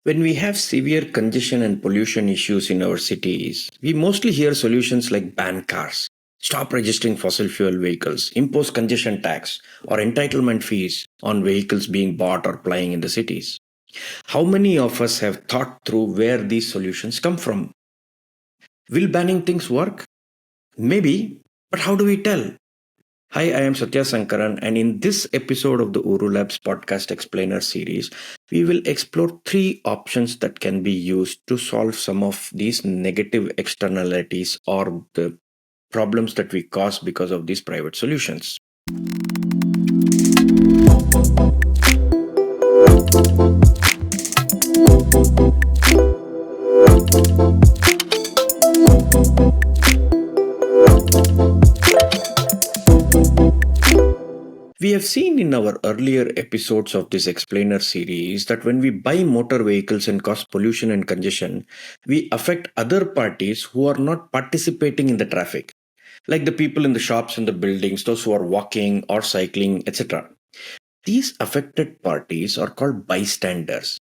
When we have severe congestion and pollution issues in our cities, we mostly hear solutions like ban cars, stop registering fossil fuel vehicles, impose congestion tax, or entitlement fees on vehicles being bought or plying in the cities. How many of us have thought through where these solutions come from? Will banning things work? Maybe, but how do we tell? Hi, I am Sathya Sankaran, and in this episode of the OoruLabs podcast explainer series, we will explore three options that can be used to solve some of these negative externalities or the problems that we cause because of these private solutions. We have seen in our earlier episodes of this explainer series that when we buy motor vehicles and cause pollution and congestion, we affect other parties who are not participating in the traffic, like the people in the shops and the buildings, those who are walking or cycling, etc. These affected parties are called bystanders,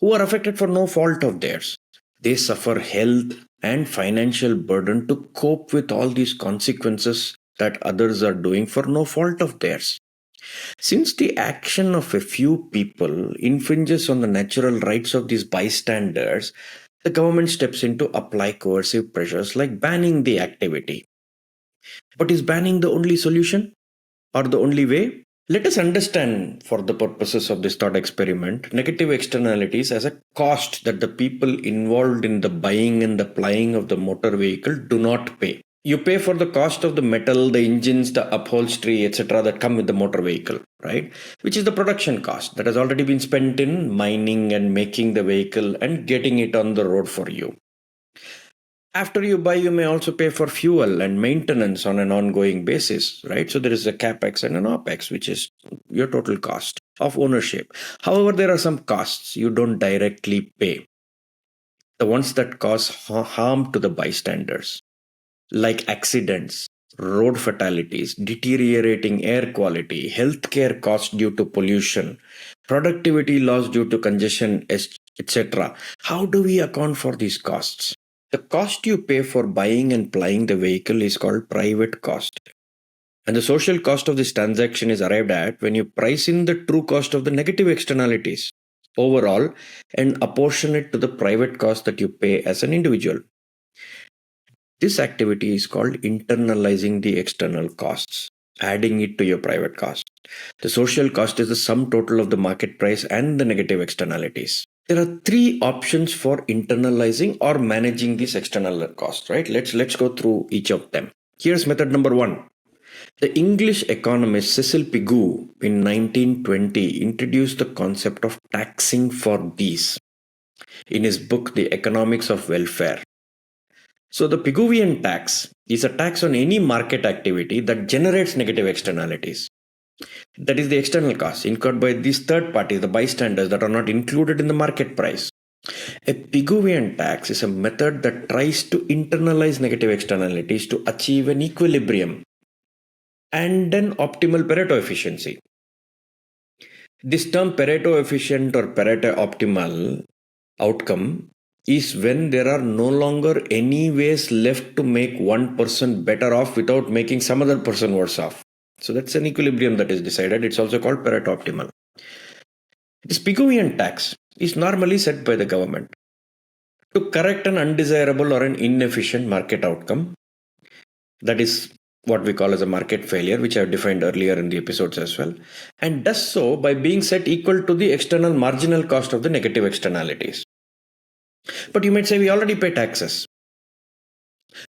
who are affected for no fault of theirs. They suffer health and financial burden to cope with all these consequences that others are doing for no fault of theirs. Since the action of a few people infringes on the natural rights of these bystanders, the government steps in to apply coercive pressures like banning the activity. But is banning the only solution or the only way? Let us understand, for the purposes of this thought experiment, negative externalities as a cost that the people involved in the buying and the plying of the motor vehicle do not pay. You pay for the cost of the metal, the engines, the upholstery, etc., that come with the motor vehicle, right? Which is the production cost that has already been spent in mining and making the vehicle and getting it on the road for you. After you buy, you may also pay for fuel and maintenance on an ongoing basis, right? So there is a capex and an opex, which is your total cost of ownership. However, there are some costs you don't directly pay, the ones that cause harm to the bystanders, like accidents, road fatalities, deteriorating air quality, healthcare costs due to pollution, productivity loss due to congestion, etc. How do we account for these costs? The cost you pay for buying and plying the vehicle is called private cost. And the social cost of this transaction is arrived at when you price in the true cost of the negative externalities overall and apportion it to the private cost that you pay as an individual. This activity is called internalizing the external costs, adding it to your private cost. The social cost is the sum total of the market price and the negative externalities. There are three options for internalizing or managing these external costs, right? Let's go through each of them. Here's method number one. The English economist Cecil Pigou in 1920 introduced the concept of taxing for these in his book The Economics of Welfare. So the Pigovian tax is a tax on any market activity that generates negative externalities. That is the external costs incurred by these third parties, the bystanders that are not included in the market price. A Pigovian tax is a method that tries to internalize negative externalities to achieve an equilibrium and an optimal Pareto efficiency. This term Pareto efficient or Pareto optimal outcome is when there are no longer any ways left to make one person better off without making some other person worse off. So that's an equilibrium that is decided. It's also called Pareto optimal. This Pigovian tax is normally set by the government to correct an undesirable or an inefficient market outcome. That is what we call as a market failure, which I have defined earlier in the episodes as well, and does so by being set equal to the external marginal cost of the negative externalities. But you might say we already pay taxes.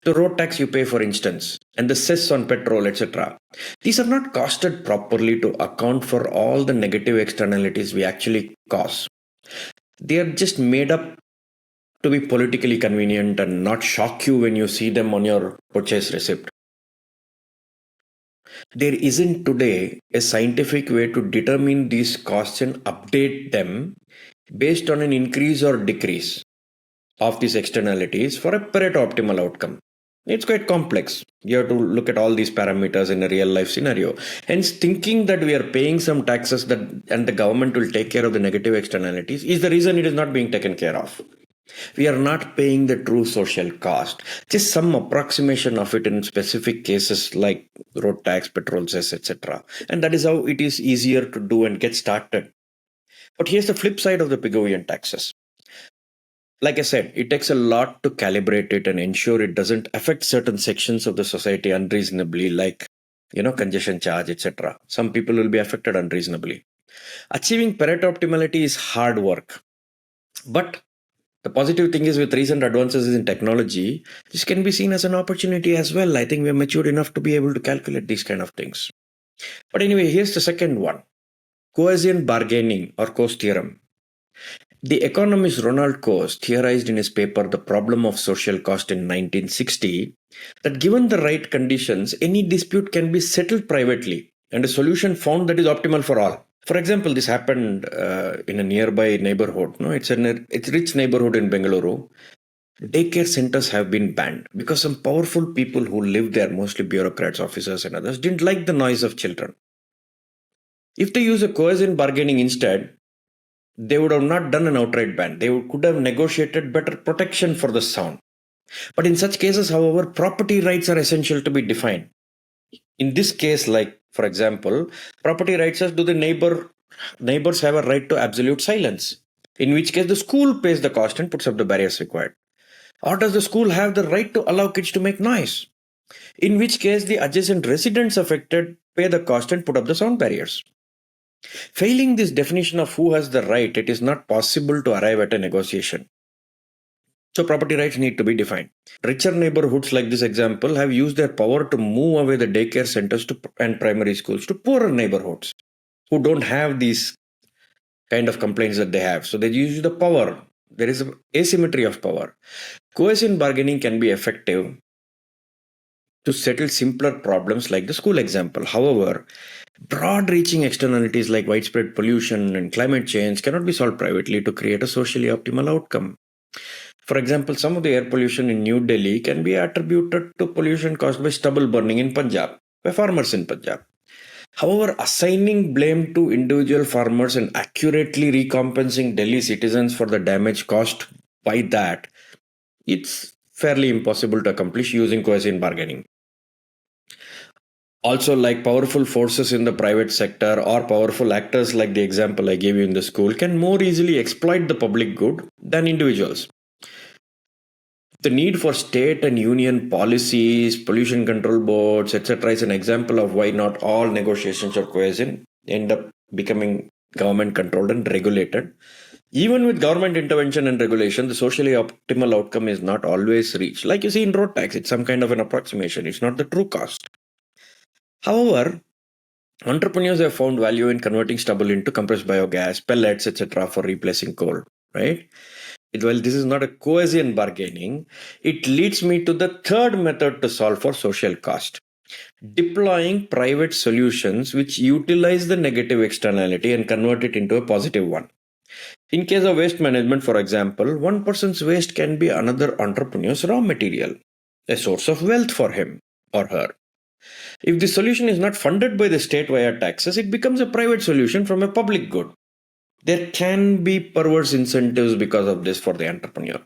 The road tax you pay, for instance, and the cess on petrol, etc. These are not costed properly to account for all the negative externalities we actually cause. They are just made up to be politically convenient and not shock you when you see them on your purchase receipt. There isn't today a scientific way to determine these costs and update them based on an increase or decrease of these externalities for a Pareto optimal outcome. It's quite complex. You have to look at all these parameters in a real life scenario. Hence, thinking that we are paying some taxes that and the government will take care of the negative externalities is the reason it is not being taken care of. We are not paying the true social cost, just some approximation of it in specific cases like road tax, petrol cess, etc. And that is how it is easier to do and get started. But here's the flip side of the Pigovian taxes. Like I said, it takes a lot to calibrate it and ensure it doesn't affect certain sections of the society unreasonably, like, congestion charge, etc. Some people will be affected unreasonably. Achieving Pareto optimality is hard work. But the positive thing is, with recent advances in technology, this can be seen as an opportunity as well. I think we are mature enough to be able to calculate these kind of things. But anyway, here's the second one: Coase bargaining or Coase theorem. The economist Ronald Coase theorized in his paper The Problem of Social Cost in 1960 that given the right conditions, any dispute can be settled privately and a solution found that is optimal for all. For example, this happened in a nearby neighborhood. No, it's a rich neighborhood in Bengaluru. Daycare centers have been banned because some powerful people who live there, mostly bureaucrats, officers, and others, didn't like the noise of children. If they use a coercion bargaining instead, they would have not done an outright ban. They could have negotiated better protection for the sound. But in such cases, however, property rights are essential to be defined. In this case, like for example, property rights says, do the neighbors have a right to absolute silence? In which case, the school pays the cost and puts up the barriers required. Or does the school have the right to allow kids to make noise? In which case, the adjacent residents affected pay the cost and put up the sound barriers. Failing this definition of who has the right, it is not possible to arrive at a negotiation. So property rights need to be defined. Richer neighborhoods like this example have used their power to move away the daycare centers and primary schools to poorer neighborhoods who don't have these kind of complaints that they have. So they use the power. There is an asymmetry of power. Coercion bargaining can be effective to settle simpler problems like the school example. However, broad-reaching externalities like widespread pollution and climate change cannot be solved privately to create a socially optimal outcome. For example, some of the air pollution in New Delhi can be attributed to pollution caused by stubble burning in Punjab, by farmers in Punjab. However, assigning blame to individual farmers and accurately recompensing Delhi citizens for the damage caused by that, it's fairly impossible to accomplish using coercion bargaining. Also, like powerful forces in the private sector or powerful actors like the example I gave you in the school can more easily exploit the public good than individuals. The need for state and union policies, pollution control boards, etc. is an example of why not all negotiations or coercion end up becoming government controlled and regulated. Even with government intervention and regulation, the socially optimal outcome is not always reached. Like you see in road tax, it's some kind of an approximation. It's not the true cost. However, entrepreneurs have found value in converting stubble into compressed biogas, pellets, etc. for replacing coal, right? Well, this is not a coercion bargaining. It leads me to the third method to solve for social cost: deploying private solutions which utilize the negative externality and convert it into a positive one. In case of waste management, for example, one person's waste can be another entrepreneur's raw material, a source of wealth for him or her. If the solution is not funded by the state via taxes, it becomes a private solution from a public good. There can be perverse incentives because of this for the entrepreneur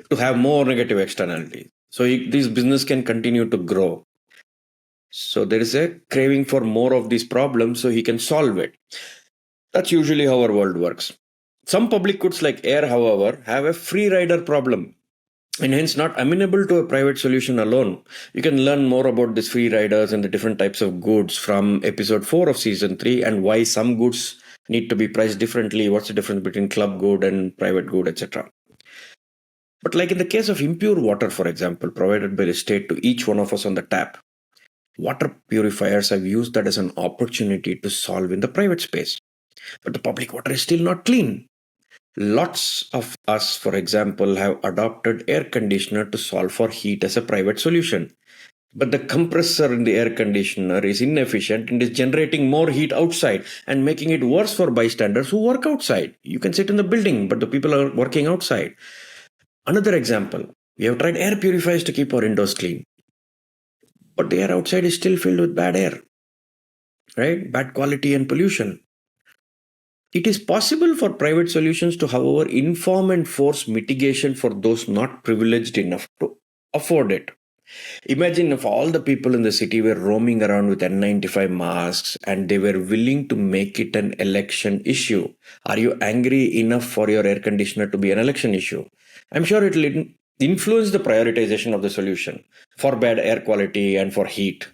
to have more negative externalities. So this business can continue to grow. So there is a craving for more of these problems so he can solve it. That's usually how our world works. Some public goods like air, however, have a free rider problem and hence not amenable to a private solution alone. You can learn more about these free riders and the different types of goods from episode 4 of season 3 and why some goods need to be priced differently, what's the difference between club good and private good, etc. But like in the case of impure water, for example, provided by the state to each one of us on the tap, water purifiers have used that as an opportunity to solve in the private space. But the public water is still not clean. Lots of us, for example, have adopted air conditioner to solve for heat as a private solution. But the compressor in the air conditioner is inefficient and is generating more heat outside and making it worse for bystanders who work outside. You can sit in the building, but the people are working outside. Another example, we have tried air purifiers to keep our indoors clean. but the air outside is still filled with bad air, right? Bad quality and pollution. It is possible for private solutions to, however, inform and force mitigation for those not privileged enough to afford it. Imagine if all the people in the city were roaming around with N95 masks and they were willing to make it an election issue. Are you angry enough for your air conditioner to be an election issue? I'm sure it will influence the prioritization of the solution for bad air quality and for heat.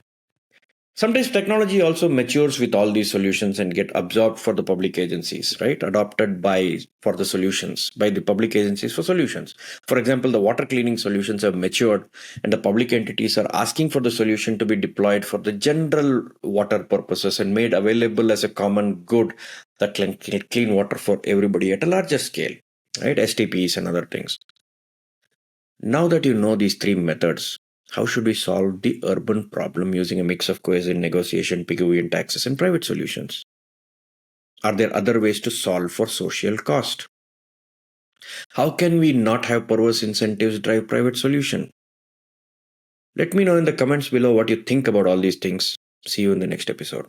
Sometimes technology also matures with all these solutions and get absorbed for the public agencies, right? Adopted by for the solutions by the public agencies for solutions. For example, the water cleaning solutions have matured and the public entities are asking for the solution to be deployed for the general water purposes and made available as a common good that can clean water for everybody at a larger scale, right? STPs and other things. Now that you know these three methods, how should we solve the urban problem using a mix of Coase negotiation, Pigovian taxes, and private solutions? Are there other ways to solve for social cost? How can we not have perverse incentives drive private solution? Let me know in the comments below what you think about all these things. See you in the next episode.